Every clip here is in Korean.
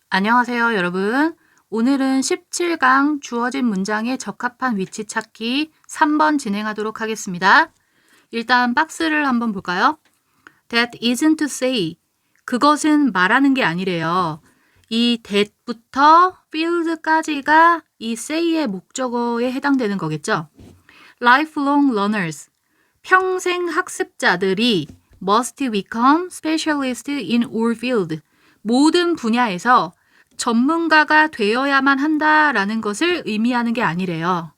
안녕하세요, 여러분. 오늘은 17강 주어진 문장에 적합한 위치 찾기 3번 진행하도록 하겠습니다. 일단 박스를 한번 볼까요? That isn't to say. 그것은 말하는 게 아니래요. 이 that부터 field까지가 이 say의 목적어에 해당되는 거겠죠? Lifelong learners. 평생 학습자들이 must become specialist in all field. 모든 분야에서 전문가가 되어야만 한다라는 것을 의미하는 게 아니래요.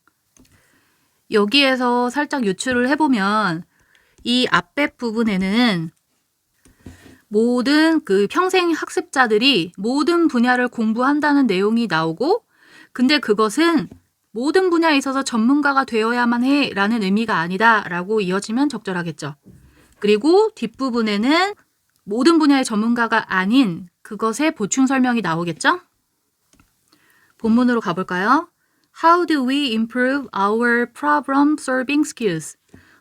여기에서 살짝 유추를 해보면 이 앞에 부분에는 모든 평생 학습자들이 모든 분야를 공부한다는 내용이 나오고, 근데 그것은 모든 분야에 있어서 전문가가 되어야만 해 라는 의미가 아니다 라고 이어지면 적절하겠죠. 그리고 뒷부분에는 모든 분야의 전문가가 아닌 그것의 보충 설명이 나오겠죠? 본문으로 가볼까요? How do we improve our problem solving skills?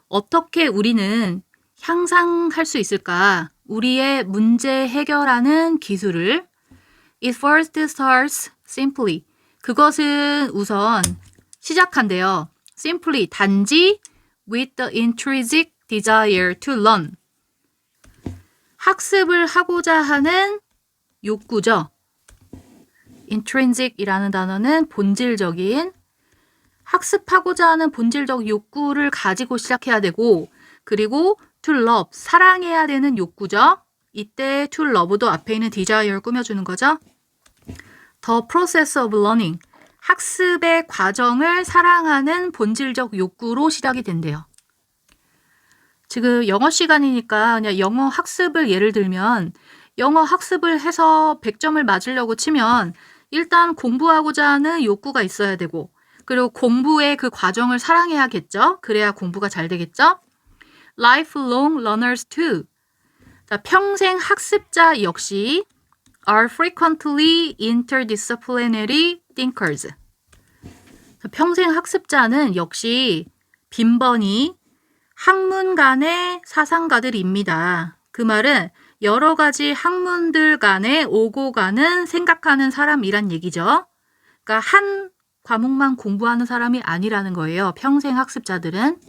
어떻게 우리는 향상할 수 있을까? 우리의 문제 해결하는 기술을 It first starts simply. 그것은 우선 시작한대요. Simply, 단지 with the intrinsic desire to learn. 학습을 하고자 하는 욕구죠. intrinsic이라는 단어는 본질적인, 학습하고자 하는 본질적 욕구를 가지고 시작해야 되고, 그리고 to love, 사랑해야 되는 욕구죠. 이때 to love도 앞에 있는 desire를 꾸며주는 거죠. The process of learning, 학습의 과정을 사랑하는 본질적 욕구로 시작이 된대요. 지금 영어 시간이니까 그냥 영어 학습을 예를 들면 영어 학습을 해서 100점을 맞으려고 치면 일단 공부하고자 하는 욕구가 있어야 되고, 그리고 공부의 그 과정을 사랑해야겠죠. 그래야 공부가 잘 되겠죠. Lifelong learners too. 자, 평생 학습자 역시 are frequently interdisciplinary thinkers. 자, 평생 학습자는 역시 빈번히 학문 간의 사상가들입니다. 그 말은 여러 가지 학문들 간에 오고 가는 생각하는 사람이란 얘기죠. 그러니까 한 과목만 공부하는 사람이 아니라는 거예요. 평생 학습자들은.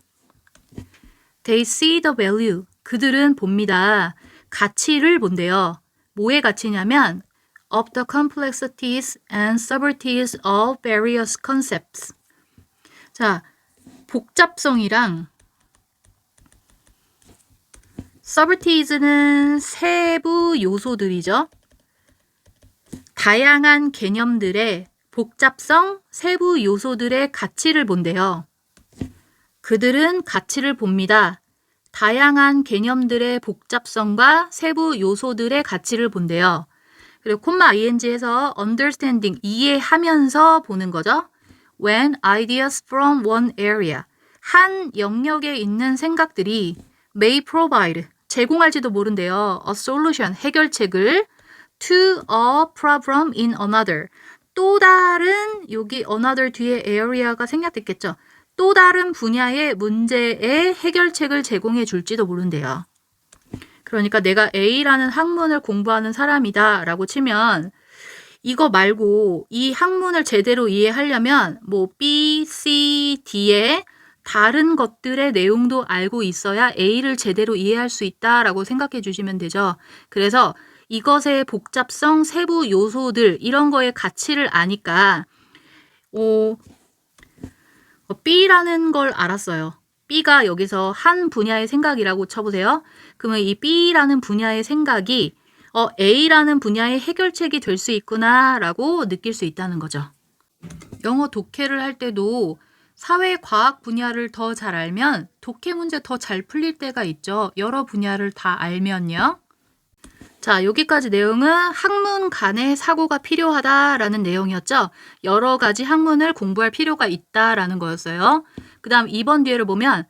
They see the value. 그들은 봅니다. 가치를 본대요. 뭐의 가치냐면 of the complexities and subtleties of various concepts. 자, 복잡성이랑 subtleties는 세부 요소들이죠. 다양한 개념들의 복잡성, 세부 요소들의 가치를 본대요. 그들은 가치를 봅니다. 다양한 개념들의 복잡성과 세부 요소들의 가치를 본대요. 그리고 콤마 ing에서 understanding, 이해하면서 보는 거죠. When ideas from one area, 한 영역에 있는 생각들이 may provide, 제공할지도 모른대요. A solution, 해결책을 to a problem in another, 또 다른, 여기 another 뒤에 area가 생략됐겠죠. 또 다른 분야의 문제에 해결책을 제공해 줄지도 모른대요. 그러니까 내가 A라는 학문을 공부하는 사람이다 라고 치면 이거 말고 이 학문을 제대로 이해하려면 뭐 B, C, D의 다른 것들의 내용도 알고 있어야 A를 제대로 이해할 수 있다라고 생각해 주시면 되죠. 그래서 이것의 복잡성, 세부 요소들 이런 거의 가치를 아니까 B라는 걸 알았어요. B가 여기서 한 분야의 생각이라고 쳐보세요. 그러면 이 B라는 분야의 생각이 A라는 분야의 해결책이 될 수 있구나라고 느낄 수 있다는 거죠. 영어 독해를 할 때도 사회과학 분야를 더 잘 알면 독해 문제 더 잘 풀릴 때가 있죠. 여러 분야를 다 알면요. 자, 여기까지 내용은 학문 간의 사고가 필요하다라는 내용이었죠. 여러 가지 학문을 공부할 필요가 있다라는 거였어요. 그 다음 2번 뒤에를 보면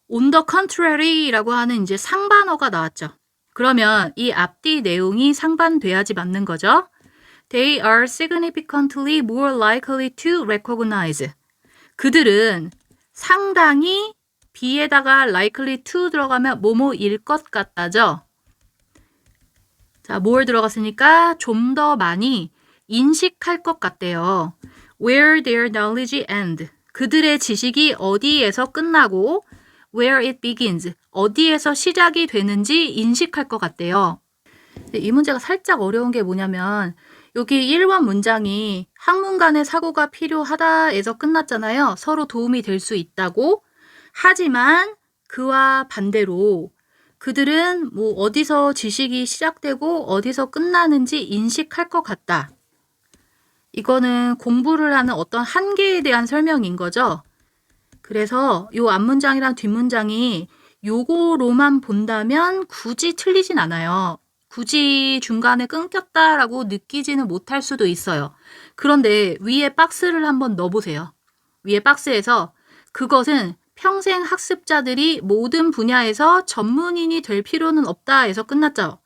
on the contrary라고 하는 이제 상반어가 나왔죠. 그러면 이 앞뒤 내용이 상반돼야지 맞는 거죠. They are significantly more likely to recognize. 그들은 상당히 B에다가 likely to 들어가면 뭐뭐일 것 같다죠. 자, more 들어갔으니까 좀 더 많이 인식할 것 같대요. Where their knowledge ends. 그들의 지식이 어디에서 끝나고 where it begins. 어디에서 시작이 되는지 인식할 것 같대요. 이 문제가 살짝 어려운 게 뭐냐면 여기 1번 문장이 학문 간의 사고가 필요하다에서 끝났잖아요. 서로 도움이 될 수 있다고. 하지만 그와 반대로 그들은 뭐 어디서 지식이 시작되고 어디서 끝나는지 인식할 것 같다. 이거는 공부를 하는 어떤 한계에 대한 설명인 거죠. 그래서 요 앞문장이랑 뒷문장이 요거로만 본다면 굳이 틀리진 않아요. 굳이 중간에 끊겼다라고 느끼지는 못할 수도 있어요. 그런데 위에 박스를 한번 넣어보세요. 위에 박스에서 그것은 평생 학습자들이 모든 분야에서 전문인이 될 필요는 없다 해서 끝났죠.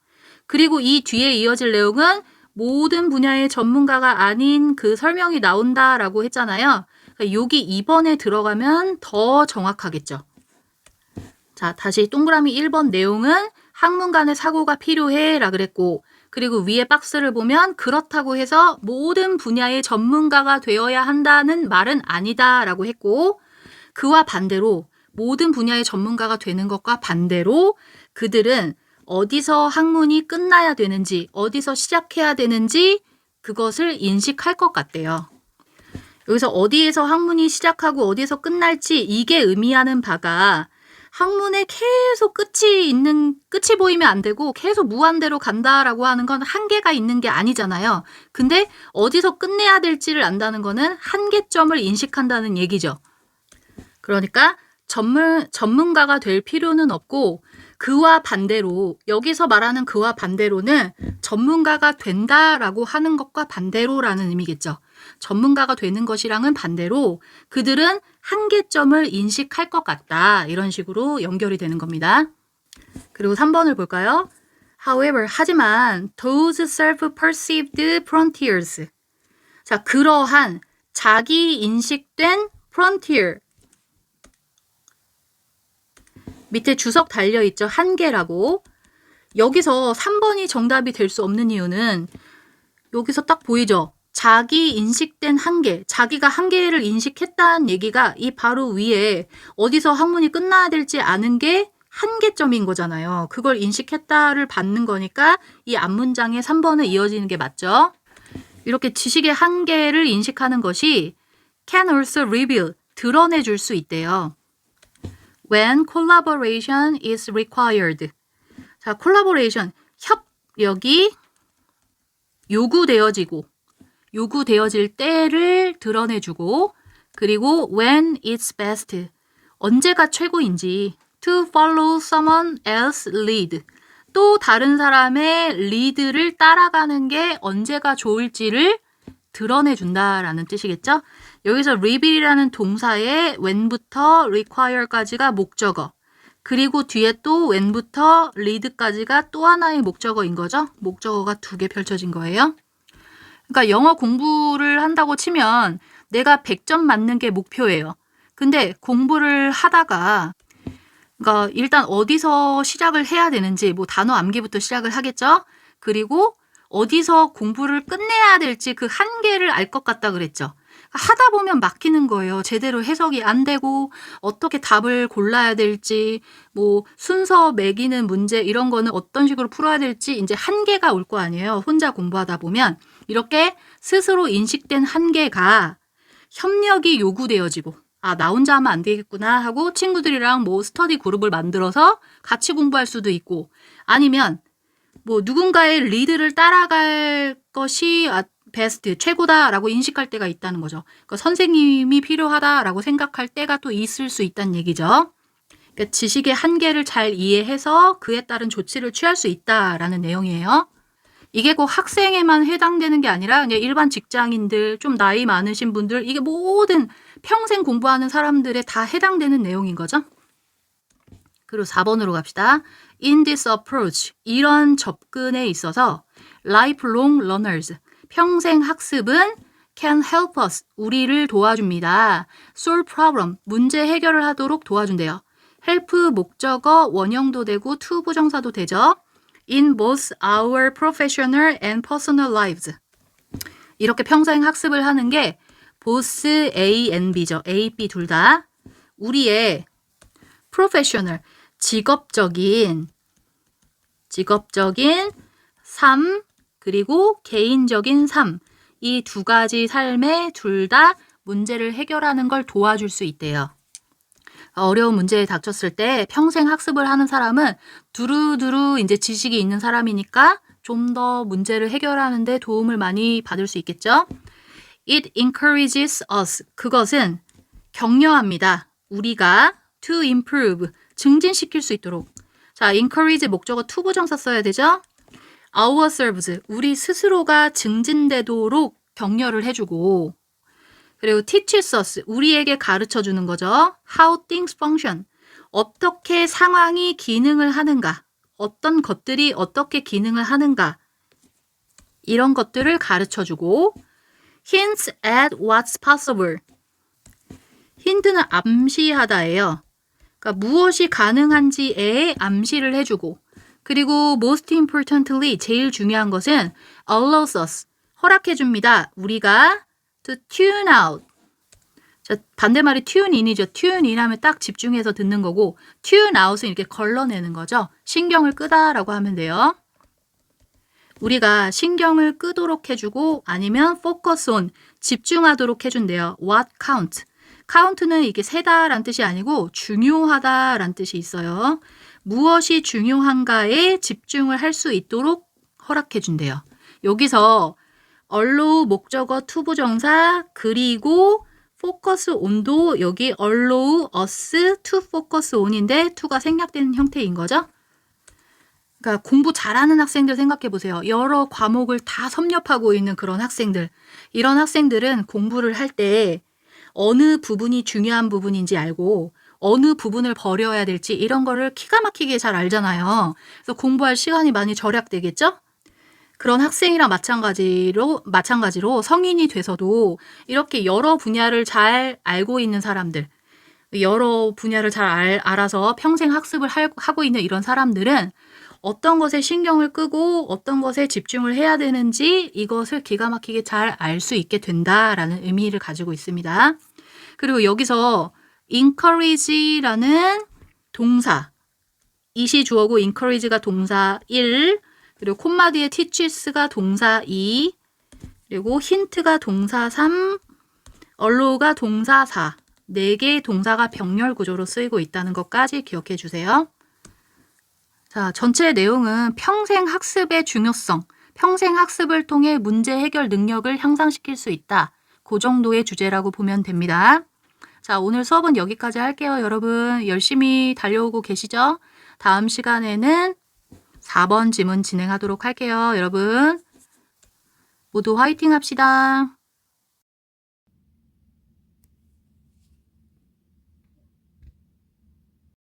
그리고 이 뒤에 이어질 내용은 모든 분야의 전문가가 아닌 그 설명이 나온다라고 했잖아요. 그러니까 여기 2번에 들어가면 더 정확하겠죠. 자, 다시 동그라미 1번 내용은 학문 간의 사고가 필요해 라 그랬고, 그리고 위에 박스를 보면 그렇다고 해서 모든 분야의 전문가가 되어야 한다는 말은 아니다 라고 했고, 그와 반대로 모든 분야의 전문가가 되는 것과 반대로 그들은 어디서 학문이 끝나야 되는지, 어디서 시작해야 되는지 그것을 인식할 것 같대요. 여기서 어디에서 학문이 시작하고 어디에서 끝날지 이게 의미하는 바가 학문에 계속 끝이 보이면 안 되고 계속 무한대로 간다라고 하는 건 한계가 있는 게 아니잖아요. 근데 어디서 끝내야 될지를 안다는 거는 한계점을 인식한다는 얘기죠. 그러니까 전문가가 될 필요는 없고 그와 반대로, 여기서 말하는 그와 반대로는 전문가가 된다라고 하는 것과 반대로라는 의미겠죠. 전문가가 되는 것이랑은 반대로 그들은 한계점을 인식할 것 같다. 이런 식으로 연결이 되는 겁니다. 그리고 3번을 볼까요? However, 하지만 those self-perceived frontiers. 자, 그러한 자기 인식된 frontier. 밑에 주석 달려있죠. 한계라고. 여기서 3번이 정답이 될 수 없는 이유는 여기서 딱 보이죠. 자기 인식된 한계, 자기가 한계를 인식했다는 얘기가 이 바로 위에 어디서 학문이 끝나야 될지 아는 게 한계점인 거잖아요. 그걸 인식했다를 받는 거니까 이 앞문장에 3번을 이어지는 게 맞죠. 이렇게 지식의 한계를 인식하는 것이 can also reveal, 드러내 줄 수 있대요. When collaboration is required. 자, collaboration, 협력이 요구되어질 때를 드러내주고, 그리고 when it's best, 언제가 최고인지, to follow someone else's lead, 또 다른 사람의 리드를 따라가는 게 언제가 좋을지를 드러내준다라는 뜻이겠죠? 여기서 reveal이라는 동사에 when부터 require까지가 목적어, 그리고 뒤에 또 when부터 lead까지가 또 하나의 목적어인 거죠? 목적어가 2개 펼쳐진 거예요. 그러니까 영어 공부를 한다고 치면 내가 100점 맞는 게 목표예요. 근데 공부를 하다가 그러니까 일단 어디서 시작을 해야 되는지 뭐 단어 암기부터 시작을 하겠죠? 그리고 어디서 공부를 끝내야 될지 그 한계를 알 것 같다 그랬죠. 하다 보면 막히는 거예요. 제대로 해석이 안 되고 어떻게 답을 골라야 될지 뭐 순서 매기는 문제 이런 거는 어떤 식으로 풀어야 될지 이제 한계가 올 거 아니에요. 혼자 공부하다 보면 이렇게 스스로 인식된 한계가 협력이 요구되어지고 나 혼자 하면 안 되겠구나 하고 친구들이랑 뭐 스터디 그룹을 만들어서 같이 공부할 수도 있고 아니면 뭐 누군가의 리드를 따라갈 것이 베스트, 최고다라고 인식할 때가 있다는 거죠. 그러니까 선생님이 필요하다라고 생각할 때가 또 있을 수 있다는 얘기죠. 그러니까 지식의 한계를 잘 이해해서 그에 따른 조치를 취할 수 있다라는 내용이에요. 이게 꼭 학생에만 해당되는 게 아니라 그냥 일반 직장인들, 좀 나이 많으신 분들, 이게 모든 평생 공부하는 사람들에 다 해당되는 내용인 거죠. 그리고 4번으로 갑시다. In this approach, 이런 접근에 있어서 lifelong learners, 평생 학습은 can help us, 우리를 도와줍니다. solve problem, 문제 해결을 하도록 도와준대요. help 목적어, 원형도 되고 to 부정사도 되죠. In both our professional and personal lives. 이렇게 평생 학습을 하는 게 both A and B죠. A, B 둘 다 우리의 professional, 직업적인 삶 그리고 개인적인 삶 이 두 가지 삶에 둘 다 문제를 해결하는 걸 도와줄 수 있대요. 어려운 문제에 닥쳤을 때 평생 학습을 하는 사람은 두루두루 이제 지식이 있는 사람이니까 좀 더 문제를 해결하는 데 도움을 많이 받을 수 있겠죠. It encourages us. 그것은 격려합니다. 우리가 to improve. 증진시킬 수 있도록. 자, encourage 목적어 to 부정사 써야 되죠. ourselves. 우리 스스로가 증진되도록 격려를 해주고 그리고 teaches us. 우리에게 가르쳐주는 거죠. How things function. 어떻게 상황이 기능을 하는가. 어떤 것들이 어떻게 기능을 하는가. 이런 것들을 가르쳐주고 hints at what's possible. 힌트는 암시하다예요. 그러니까 무엇이 가능한지에 암시를 해주고 그리고 most importantly 제일 중요한 것은 allows us. 허락해줍니다. 우리가 to tune out. 자, 반대말이 tune in이죠. tune in 하면 딱 집중해서 듣는 거고 tune out은 이렇게 걸러내는 거죠. 신경을 끄다라고 하면 돼요. 우리가 신경을 끄도록 해주고 아니면 focus on, 집중하도록 해준대요. What count. count는 이게 세다란 뜻이 아니고 중요하다란 뜻이 있어요. 무엇이 중요한가에 집중을 할 수 있도록 허락해준대요. 여기서 allow 목적어 to 부정사 그리고 focus on도 여기 allow us to focus on인데 to가 생략된 형태인 거죠. 그러니까 공부 잘하는 학생들 생각해 보세요. 여러 과목을 다 섭렵하고 있는 그런 학생들. 이런 학생들은 공부를 할 때 어느 부분이 중요한 부분인지 알고 어느 부분을 버려야 될지 이런 거를 기가 막히게 잘 알잖아요. 그래서 공부할 시간이 많이 절약되겠죠? 그런 학생이랑 마찬가지로 성인이 돼서도 이렇게 여러 분야를 잘 알고 있는 사람들, 여러 분야를 잘 알아서 평생 학습을 하고 있는 이런 사람들은 어떤 것에 신경을 끄고 어떤 것에 집중을 해야 되는지 이것을 기가 막히게 잘 알 수 있게 된다라는 의미를 가지고 있습니다. 그리고 여기서 encourage라는 동사, 이시 주어고 encourage가 동사 1, 그리고 콤마 뒤에 teaches가 동사 2, 그리고 힌트가 동사 3, allow가 동사 4, 4개의 동사가 병렬 구조로 쓰이고 있다는 것까지 기억해 주세요. 자, 전체 내용은 평생 학습의 중요성, 평생 학습을 통해 문제 해결 능력을 향상시킬 수 있다. 그 정도의 주제라고 보면 됩니다. 자, 오늘 수업은 여기까지 할게요. 여러분 열심히 달려오고 계시죠? 다음 시간에는 4번 지문 진행하도록 할게요. 여러분 모두 화이팅 합시다.